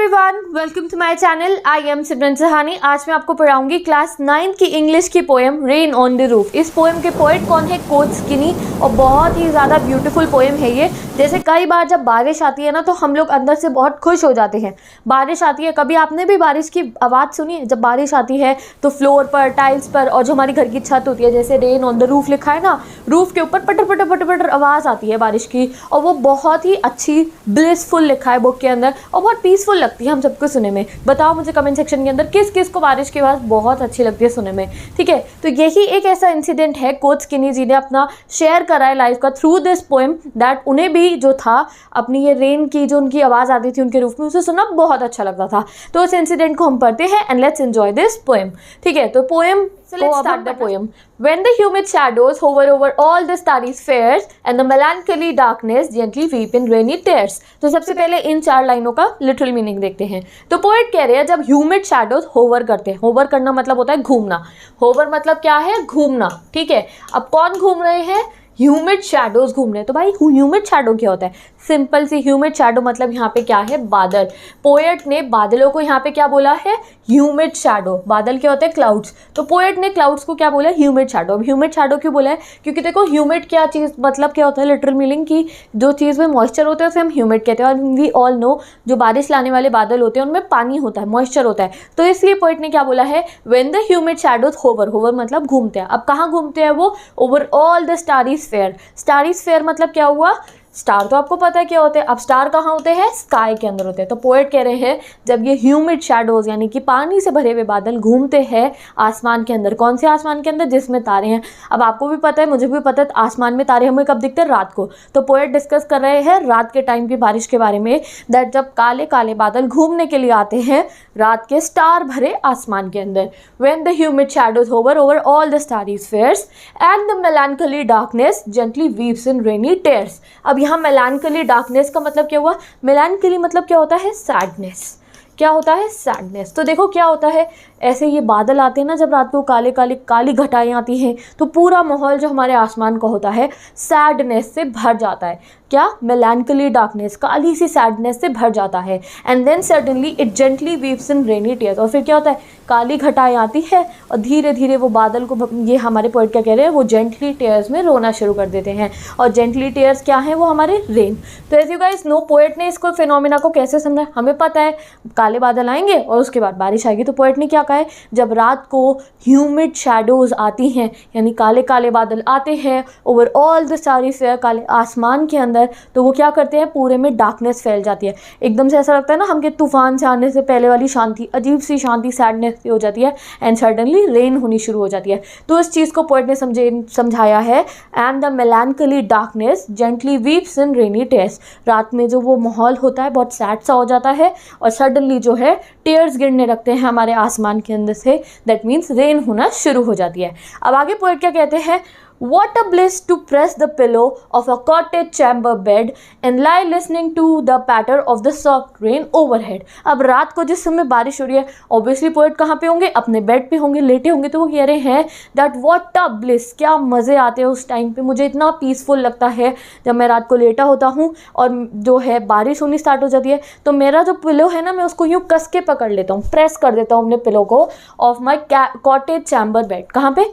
Everyone, welcome to my channel. I am Simran Sahani. आज मैं आपको पढ़ाऊंगी क्लास 9 की इंग्लिश की poem rain on the roof. इस पोएम के पोएट कौन है? Coates Kinney. और बहुत ही ज़्यादा ब्यूटीफुल पोएम है ये। जैसे कई बार जब बारिश आती है ना तो हम लोग अंदर से बहुत खुश हो जाते हैं। बारिश आती है, कभी आपने भी बारिश की आवाज़ सुनी है? जब बारिश आती है तो फ्लोर पर, टाइल्स पर, और जो हमारी घर की छत होती है, जैसे रेन ऑन द रूफ लिखा है ना, रूफ के ऊपर पटर पटर पटर पटर आवाज़ आती है बारिश की, और वो बहुत ही अच्छी ब्लिसफुल लिखा है बुक के अंदर और बहुत पीसफुल लगती है हम सबको सुनने में। बताओ मुझे कमेंट सेक्शन के अंदर किस किस को बारिश की आवाज़ बहुत अच्छी लगती है सुनने में। ठीक है, तो यही एक ऐसा इंसिडेंट है कोच स्किनी जी ने अपना शेयर करा है लाइफ का थ्रू दिस पोएम, दैट उन्हें भी जो था अपनी ये रेन की जो उनकी आवाज़ आती थी उनके रूफ में, उसे सुनना बहुत अच्छा लगता था। तो इस इंसिडेंट को हम पढ़ते हैं and let's enjoy this poem. ठीक है, तो poem So let's start the poem. When the humid shadows hover over all the starry spheres and the melancholy darkness gently weep in rainy tears. तो सबसे पहले इन 4 लाइनों का लिटरल मीनिंग देखते हैं। तो पोएट कह रहे हैं जब ह्यूमिड शैडोज होवर करते हैं, होवर करना मतलब होता है घूमना, होवर मतलब क्या है? घूमना। ठीक है, अब कौन घूम रहे हैं? ह्यूमिड शैडोज घूम रहे हैं। तो भाई ह्यूमिड शैडो क्या होता है? सिंपल सी, ह्यूमिड शैडो मतलब यहाँ पे क्या है? बादल। पोएट ने बादलों को यहाँ पे क्या बोला है? Humid shadow. बादल क्या होते हैं? क्लाउड्स। तो पोएट ने क्लाउड्स को क्या बोला है? Humid shadow. अब ह्यूमिड शैडो क्यों बोला है? क्योंकि देखो ह्यूमिड क्या चीज़, मतलब क्या होता है लिटरल मीनिंग की जो चीज़ में मॉइस्चर होता है उसे हम ह्यूमिड कहते हैं। और वी ऑल नो जो बारिश लाने वाले बादल होते हैं उनमें पानी होता है, मॉइस्चर होता है। तो इसलिए पोएट ने क्या बोला है? When the humid shadows hover, hover मतलब घूमते हैं। अब कहाँ घूमते हैं वो? Over all the starry sphere. Starry sphere मतलब क्या हुआ? स्टार तो आपको पता है क्या होते हैं। अब स्टार कहाँ होते हैं? स्काई के अंदर होते हैं। तो पोएट कह रहे हैं जब ये ह्यूमिड शैडोज यानी कि पानी से भरे हुए बादल घूमते हैं आसमान के अंदर। कौन से आसमान के अंदर? जिसमें तारे हैं। अब आपको भी पता है, मुझे भी पता है, आसमान में तारे हमें कब दिखते हैं? रात को। तो पोएट डिस्कस कर रहे हैं रात के टाइम की बारिश के बारे में, दैट जब काले काले बादल घूमने के लिए आते हैं रात के स्टार भरे आसमान के अंदर। When the humid shadows hover over all the starry spheres and the melancholy darkness gently weeps in rainy tears. अब यहाँ मेलानकली डार्कनेस का मतलब क्या हुआ? मेलानकली मतलब क्या होता है? सैडनेस। क्या होता है? सैडनेस। तो देखो क्या होता है, ऐसे ये बादल आते हैं ना जब रात को, काले काले काली घटाएं आती हैं, तो पूरा माहौल जो हमारे आसमान का होता है सैडनेस से भर जाता है। क्या? मेलानकली डार्कनेस, काली सी सैडनेस से भर जाता है। And then suddenly it gently weaves in rainy tears. और फिर क्या होता है? काली घटाएं आती है और धीरे धीरे वो बादल को, ये हमारे पोएट क्या कह रहे हैं, वो जेंटली टीयर्स में रोना शुरू कर देते हैं। और जेंटली टीयर्स क्या है? वो हमारे रेन। तो as you guys know, poet ने इसको फिनोमिना को कैसे समझा? हमें पता है काले बादल आएंगे और उसके बाद बारिश आएगी। तो पोएट ने क्या कहा है? जब रात को ह्यूमिड शैडोज आती हैं यानी काले काले बादल आते हैं over all the starry sphere, काले आसमान के अंदर, तो वो क्या करते हैं? पूरे में डार्कनेस फैल जाती है। एकदम से ऐसा लगता है ना हम कि तूफान से आने से पहले वाली शांति, अजीब सी शांति, सैडनेस हो जाती है एंड सडनली रेन होनी शुरू हो जाती है। तो इस चीज़ को पोएट ने समझाया है। And the melancholy darkness gently weeps in rainy tears. रात में जो वो माहौल होता है बहुत सैड सा हो जाता है और सडनली जो है टेयर्स गिरने लगते हैं हमारे आसमान के अंदर से, दैट मीन्स रेन होना शुरू हो जाती है। अब आगे पोएट क्या कहते हैं? What a bliss to press the pillow of a cottage chamber bed and lie listening to the patter of the soft rain overhead. अब रात को जिस समय बारिश हो रही है, ऑब्वियसली पोएट कहाँ पे होंगे? अपने बेड पे होंगे, लेटे होंगे। तो वो कह रहे हैं दैट what a bliss, क्या मज़े आते हैं उस टाइम पे। मुझे इतना पीसफुल लगता है जब मैं रात को लेटा होता हूँ और जो है बारिश होनी स्टार्ट हो जाती है, तो मेरा जो पिलो है ना, मैं उसको यूँ कस के पकड़ लेता हूँ, प्रेस कर देता हूँ अपने पिलो को, of my cottage chamber bed. कहाँ पे?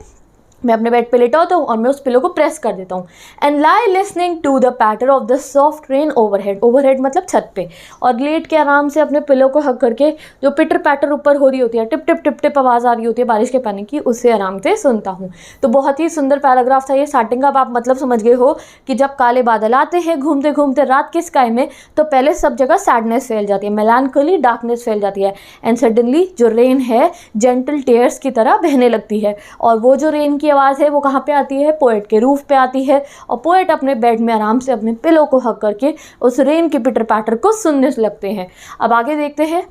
मैं अपने बेड पे लेटा होता हूँ और मैं उस पिलो को प्रेस कर देता हूँ। And lie listening to the patter of the soft rain overhead. Overhead मतलब छत पे। और लेट के आराम से अपने पिलो को हक करके जो पिटर पैटर ऊपर हो रही होती है, टिप टिप टिप टिप आवाज़ आ रही होती है बारिश के पानी की, उससे आराम से सुनता हूँ। तो बहुत ही सुंदर पैराग्राफ था ये। स्टार्टिंग का आप मतलब समझ गए हो कि जब काले बादल आते हैं घूमते घूमते रात के स्काई में, तो पहले सब जगह सैडनेस फैल जाती है, मेलानकली डार्कनेस फैल जाती है एंड सडनली जो रेन है जेंटल टेयर्स की तरह बहने लगती है। और वो जो रेन की आवाज़ है वो कहाँ पे आती है? पोएट के रूफ पे आती है। और पोएट अपने बेड में आराम से अपने पिलो को हक करके उस रेन के पिटर पैटर को सुनने लगते हैं। अब आगे देखते हैं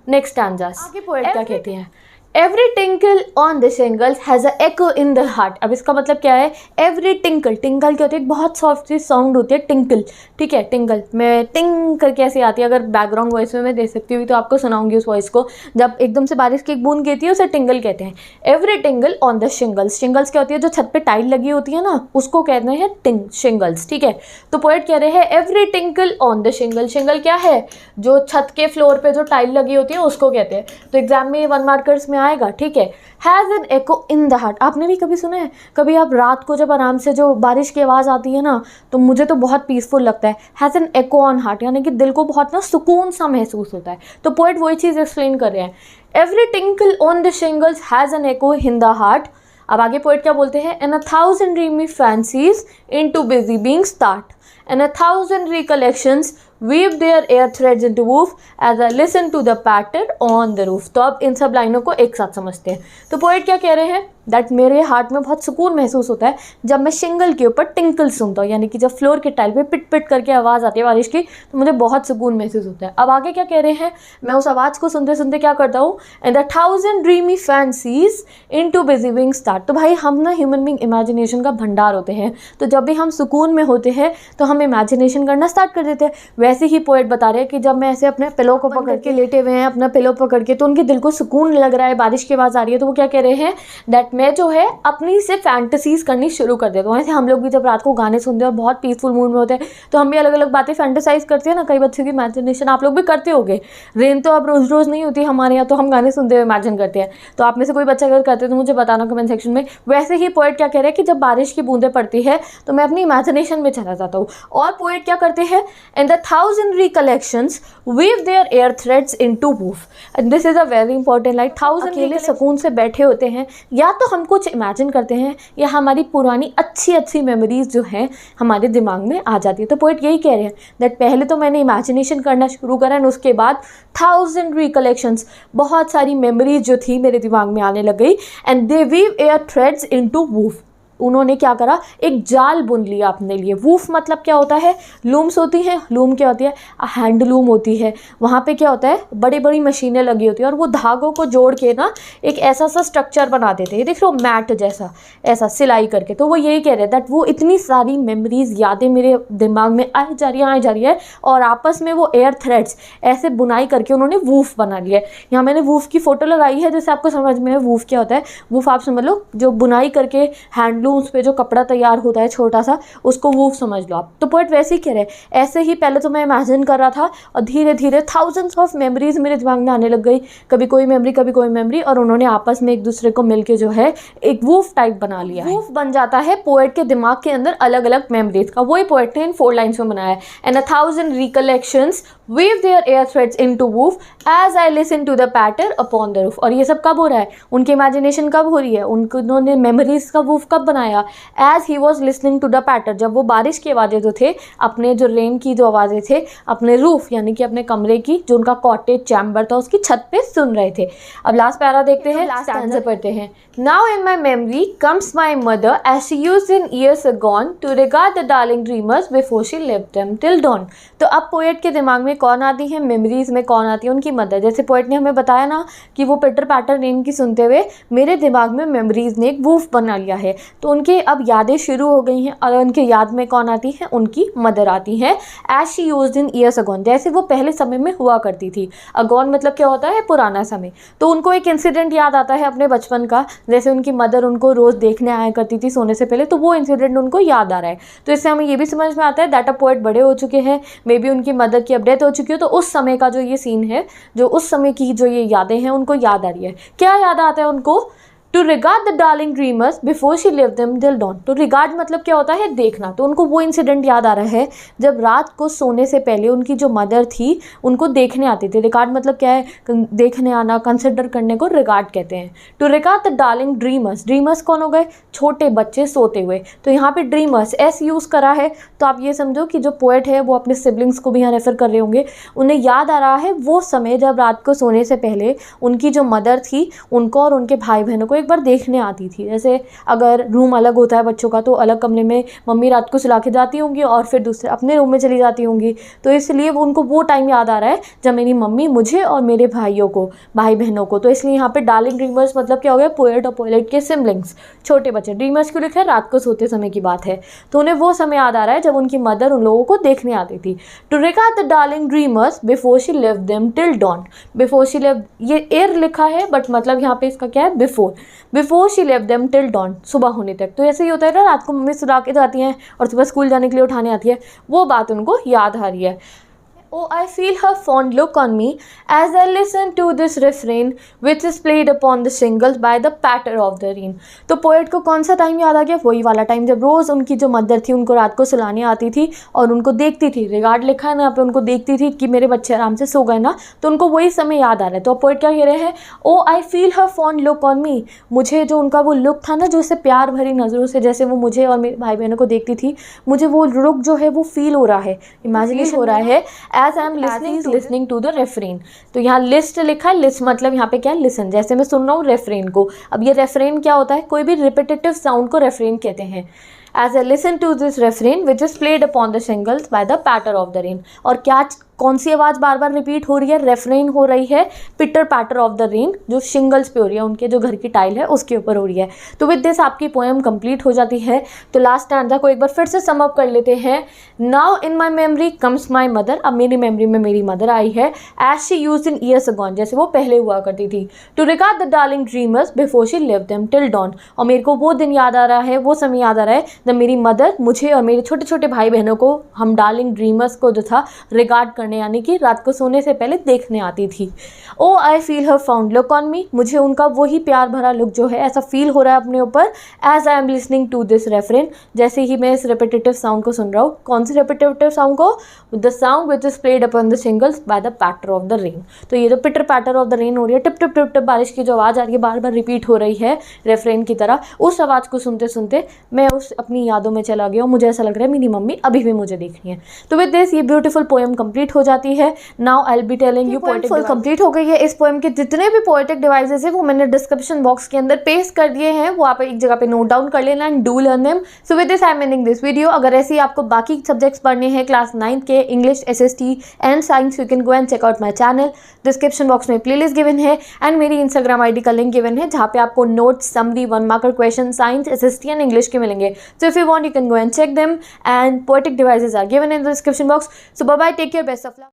नेक्स्ट स्टैंजास। आगे पोएट क्या कहते हैं? Every tinkle on the shingles has a echo in the heart. अब इसका मतलब क्या है? एवरी टिंकल, टिंकल क्या होती है? बहुत सॉफ्ट सी साउंड होती है टिंकल, ठीक है। टिंकल में टिंग करके ऐसी आती है, अगर बैकग्राउंड वॉइस में मैं दे सकती हूँ तो आपको सुनाऊंगी उस वॉइस को। जब एकदम से बारिश की एक बूंद गिरती है उसे टिंगल कहते हैं। Every tingle on the shingles, shingles क्या होती है? जो छत पे टाइल लगी होती है ना, उसको कहते हैं टिंग शिंगल्स, ठीक है। तो पोएट कह रहे हैं एवरी टिंकल ऑन द शिंगल। शिंगल क्या है? जो छत के फ्लोर पे जो टाइल लगी होती है उसको कहते हैं। तो एग्जाम में 1 मार्कर्स में आएगा, ठीक है। Has an echo in the heart, आपने भी कभी सुना है? कभी आप रात को जब आराम से जो बारिश की आवाज़ आती है ना, तो मुझे तो बहुत पीसफुल लगता है। Has an echo on heart, यानी कि दिल को बहुत ना सुकून सा महसूस होता है। तो पोएट वही चीज़ एक्सप्लेन कर रहे हैं। Every tinkle on the shingles has an echo in the heart. अब आगे पोएट क्या बोलते हैं? And 1,000 dreamy fancies into busy being start and 1,000 recollections weave their air threads into woof as I listen to the patter on the roof। तो अब इन सब लाइनों को एक साथ समझते हैं। तो पोएट क्या कह रहे हैं? दैट मेरे हार्ट में बहुत सुकून महसूस होता है जब मैं शिंगल के ऊपर टिंकल सुनता हूँ, यानी कि जब फ्लोर के टाइल पे पिट पिट करके आवाज़ आती है बारिश की, तो मुझे बहुत सुकून महसूस होता है। अब आगे क्या कह रहे हैं? मैं उस आवाज़ को सुनते सुनते क्या करता हूँ? And 1,000 dreamy fancies into busy being start. तो भाई हम ना ह्यूमन बीइंग इमेजिनेशन का भंडार होते हैं, तो जब भी हम सुकून में होते हैं तो हम इमेजिनेशन करना स्टार्ट कर देते हैं। वैसे ही पोएट बता रहे हैं कि जब मैं ऐसे अपने पिलो को पकड़ के लेटे हुए हैं, अपना पिलो पकड़ के, तो उनके दिल को सुकून लग रहा है, बारिश की आवाज़ आ रही है, तो वो क्या कह रहे हैं? दैट मैं जो है अपनी से फैंटेसीज करनी शुरू कर देता हूँ। ऐसे हम लोग भी जब रात को गाने सुनते हैं और बहुत पीसफुल मूड में होते हैं तो हम भी अलग अलग बातें फैंटेसाइज करते हैं ना। कई बच्चों की इमेजिनेशन आप लोग भी करते होगे। रेन तो अब रोज़ रोज़ नहीं होती हमारे यहाँ, तो हम गाने सुनते हुए इमेजिन करते हैं। तो आप में से कोई बच्चा अगर करते हैं तो मुझे बताना कमेंट सेक्शन में। वैसे ही पोएट क्या कह रहे हैं कि जब बारिश की बूंदें पड़ती है तो मैं अपनी इमेजिनेशन में चला जाता हूँ। और पोएट क्या करते हैं? And 1,000 recollections weave their air threads into woof. And this is a very important like 1,000 अकेले सुकून से बैठे होते हैं, या तो हम कुछ इमेजिन करते हैं या हमारी पुरानी अच्छी अच्छी मेमोरीज जो हैं हमारे दिमाग में आ जाती है। तो पोएट यही कह रहे हैं दैट पहले तो मैंने इमेजिनेशन करना शुरू करा एंड उसके बाद 1,000 रिकलेक्शंस, बहुत सारी मेमोरीज जो थी मेरे दिमाग में आने लग गई। And they weave air threads into woof, उन्होंने क्या करा? एक जाल बुन लिया अपने लिए। वूफ मतलब क्या होता है? लूम्स होती हैं। लूम क्या होती है? हैंडलूम होती है। वहाँ पे क्या होता है? बड़ी बड़ी मशीनें लगी होती हैं और वो धागों को जोड़ के ना एक ऐसा सा स्ट्रक्चर बना देते हैं। देख लो मैट जैसा, ऐसा सिलाई करके। तो वो यही कह रहे हैं दैट वो इतनी सारी मेमोरीज, यादें मेरे दिमाग में आई जा रही है और आपस में वो एयर थ्रेड्स ऐसे बुनाई करके उन्होंने वूफ बना लिया है। यहाँ मैंने वूफ की फ़ोटो लगाई है जिससे आपको समझ में वूफ क्या होता है। वूफ आप समझ लो जो बुनाई करके हैंडलूम्स पे जो कपड़ा तैयार होता है छोटा सा, उसको वूफ समझ लो आप। तो पोएट वैसे ही कह रहे हैं। ऐसे ही पहले तो मैं इमेजिन कर रहा था और धीरे धीरे थाउजेंड्स ऑफ मेमोरीज मेरे दिमाग में आने लग गई, कभी कोई मेमोरी कभी कोई मेमोरी, और उन्होंने आपस में एक दूसरे को मिलके जो है एक वूफ टाइप बना लिया। वूफ बन जाता है पोएट के दिमाग के अंदर अलग अलग मेमोरीज का। वही पोएट ने इन 4 लाइन्स में बनाया है। And 1,000 recollections weave their air threads into woof as I listen to the patter upon the roof। और ये सब कब हो रहा है? उनकी इमेजिनेशन कब हो रही है? उन्होंने मेमोरीज का वूफ कब बनाया? as he was listening to the patter, जब वो बारिश की आवाज़ें जो थे, अपने जो रेन की जो आवाज़ें थे, अपने रूफ यानी कि अपने कमरे की, जो उनका कॉटेज चैम्बर था उसकी छत पे सुन रहे थे। अब लास्ट पैरा देखते हैं, लास्ट स्टैंजा पढ़ते हैं। Now in my memory comes my mother as she used in years agone to regard the darling dreamers before she left them till dawn। तो अब पोएट के दिमाग में कौन आती है? मेमोरीज में कौन आती है? उनकी मदर। जैसे पोएट ने हमें बताया ना कि वो पिटर पैटर रेन की सुनते हुए मेरे दिमाग में मेमोरीज ने एक वूफ बना लिया है। तो उनके अब यादें शुरू हो गई हैं और उनके याद में कौन आती है? उनकी मदर आती है। As she used in years agone, जैसे वो पहले समय में हुआ करती थी। अगॉन मतलब क्या होता है? पुराना समय। तो उनको एक इंसिडेंट याद आता है अपने बचपन का, जैसे उनकी मदर उनको रोज़ देखने आया करती थी सोने से पहले, तो वो इंसिडेंट उनको याद आ रहा है। तो इससे हमें ये भी समझ में आता है दैट अ पोएट बड़े हो चुके हैं, मे बी उनकी मदर की अब डेथ हो चुकी है, तो उस समय का जो ये सीन है, जो उस समय की जो ये यादें हैं उनको याद आ रही है। क्या याद आता है उनको? To regard the darling dreamers before she leave them till dawn. तो रिगार्ड मतलब क्या होता है? देखना। तो उनको वो इंसिडेंट याद आ रहा है जब रात को सोने से पहले उनकी जो मदर थी उनको देखने आती थी। रिगार्ड मतलब क्या है? देखने आना, कंसिडर करने को रिगार्ड कहते हैं। To regard the darling dreamers, dreamers कौन हो गए? छोटे बच्चे सोते हुए। तो यहाँ पे ड्रीमर्स एस यूज़ करा है, तो आप ये समझो कि जो पोएट है वो अपने सिबलिंग्स को भी यहाँ रेफर कर रहे होंगे। उन्हें याद आ रहा है वो समय जब रात को सोने से पहले उनकी जो मदर थी उनको और उनके भाई बहनों को एक एक बार देखने आती थी। जैसे अगर रूम अलग होता है बच्चों का, तो अलग कमरे में मम्मी रात को सुला के जाती होंगी और फिर दूसरे अपने रूम में चली जाती होंगी। तो इसलिए वो उनको वो टाइम याद आ रहा है जब मेरी मम्मी मुझे और मेरे भाइयों को, भाई बहनों को, तो इसलिए यहाँ पे डार्लिंग ड्रीमर्स मतलब क्या हो गया, पोएट और पोएट के सिबलिंग्स, छोटे बच्चे। ड्रीमर्स क्यों लिखा है, रात को सोते समय की बात है, तो उन्हें वो समय याद आ रहा है जब उनकी मदर उन लोगों को देखने आती थी। To regard the darling dreamers before she left them till dawn. Before she left, ये एर लिखा है बट मतलब यहाँ पे इसका क्या है, before she left them till dawn, सुबह होने तक। तो ऐसे ही होता है ना, रात को मम्मी सुला के जाती हैं और सुबह स्कूल जाने के लिए उठाने आती है, वो बात उनको याद आ रही है। Oh, I feel her fond look on me as I listen to this refrain which is played upon the shingles by the patter of the rain। तो पोएट को कौन सा टाइम याद आ गया, वही वाला टाइम जब रोज़ उनकी जो मदर थी उनको रात को सुलाने आती थी और उनको देखती थी, रिगार्ड लिखा है ना यहाँ पे, उनको देखती थी कि मेरे बच्चे आराम से सो गए ना, तो उनको वही समय याद आ रहा है। तो पोएट क्या कह रहे हैं, O I feel her fond look on me, मुझे जो उनका वो लुक था ना, जो उससे प्यार भरी नज़रों से जैसे वो मुझे और मेरे भाई बहनों को देखती थी, मुझे वो लुक जो है वो फील हो रहा है, इमेजिनेशन हो रहा है, as I am listening to the refrain. तो यहाँ लिस्ट लिखा है, लिस्ट मतलब यहाँ पे क्या है, लिसन, जैसे मैं सुन रहा हूँ रेफरेन को। अब ये रेफरेन क्या होता है, कोई भी रिपीटेटिव साउंड को रेफरेन कहते हैं। As I listen to this refrain which is played upon the shingles by the patter of the rain। और क्या कौन सी आवाज़ बार बार रिपीट हो रही है, रेफरेन हो रही है पिटर पैटर ऑफ द रेन, जो शिंगल्स पे हो रही है, उनके जो घर की टाइल है उसके ऊपर हो रही है। तो विद दिस आपकी पोएम कंप्लीट हो जाती है। तो लास्ट स्टैंजा को एक बार फिर से सम अप कर लेते हैं। Now in my memory comes my mother, अब मेरी मेमोरी में मेरी मदर आई है, as she use in years agone, जैसे वो पहले हुआ करती थी। To regard the darling dreamers before she leave them till dawn, और मेरे को वो दिन याद आ रहा है, वो समय याद आ रहा है जब मेरी मदर मुझे और मेरे छोटे छोटे भाई बहनों को, हम डार्लिंग ड्रीमर्स को जो था रिगार्ड करने, यानी कि रात को सोने से पहले देखने आती थी। O I feel her found look on me, मुझे उनका वही प्यार भरा लुक जो है ऐसा फील हो रहा है अपने ऊपर, as I am listening to this refrain, जैसे ही मैं इस रिपीटेटिव साउंड को सुन रहा हूँ। कौन सी रिपीटेटिव साउंड को, the sound which is played upon the shingles by the patter of the rain. तो ये जो पिटर पैटर ऑफ द रेन हो रही है, टिप टिप टिप टिप बारिश की जो आवाज़ आ रही है, बार बार रिपीट हो रही है रेफरेन की तरह, उस आवाज़ को सुनते सुनते मैं उस अपनी यादों में चला गया और मुझे ऐसा लग रहा है मेरी मम्मी अभी भी मुझे देख रही है। तो विद दिस ये ब्यूटीफुल पोएम कंप्लीट हो जाती है। Now I will be telling you, poetic full complete हो गई है। इस पोएम के जितने भी पोएटिक डिवाइसेस है वो मैंने डिस्क्रिप्शन बॉक्स के अंदर पेस्ट कर दिए हैं, वो आप एक जगह पे नोट डाउन कर लेना and do learn them. So with this I am ending this video. अगर ऐसे ही आपको बाकी सब्जेक्ट्स पढ़ने हैं क्लास 9 के, English, SST and science, you can go and check out my channel. Description box में प्लेलिस्ट गिवन है एंड मेरी इंस्टाग्राम ID का लिंक गिवन है, जहाँ पे आपको notes, summary, 1 marker question science, SST and English के मिलेंगे। So if you want you can go and check them, and poetic devices are given in the description box. So bye bye, take care, best of luck.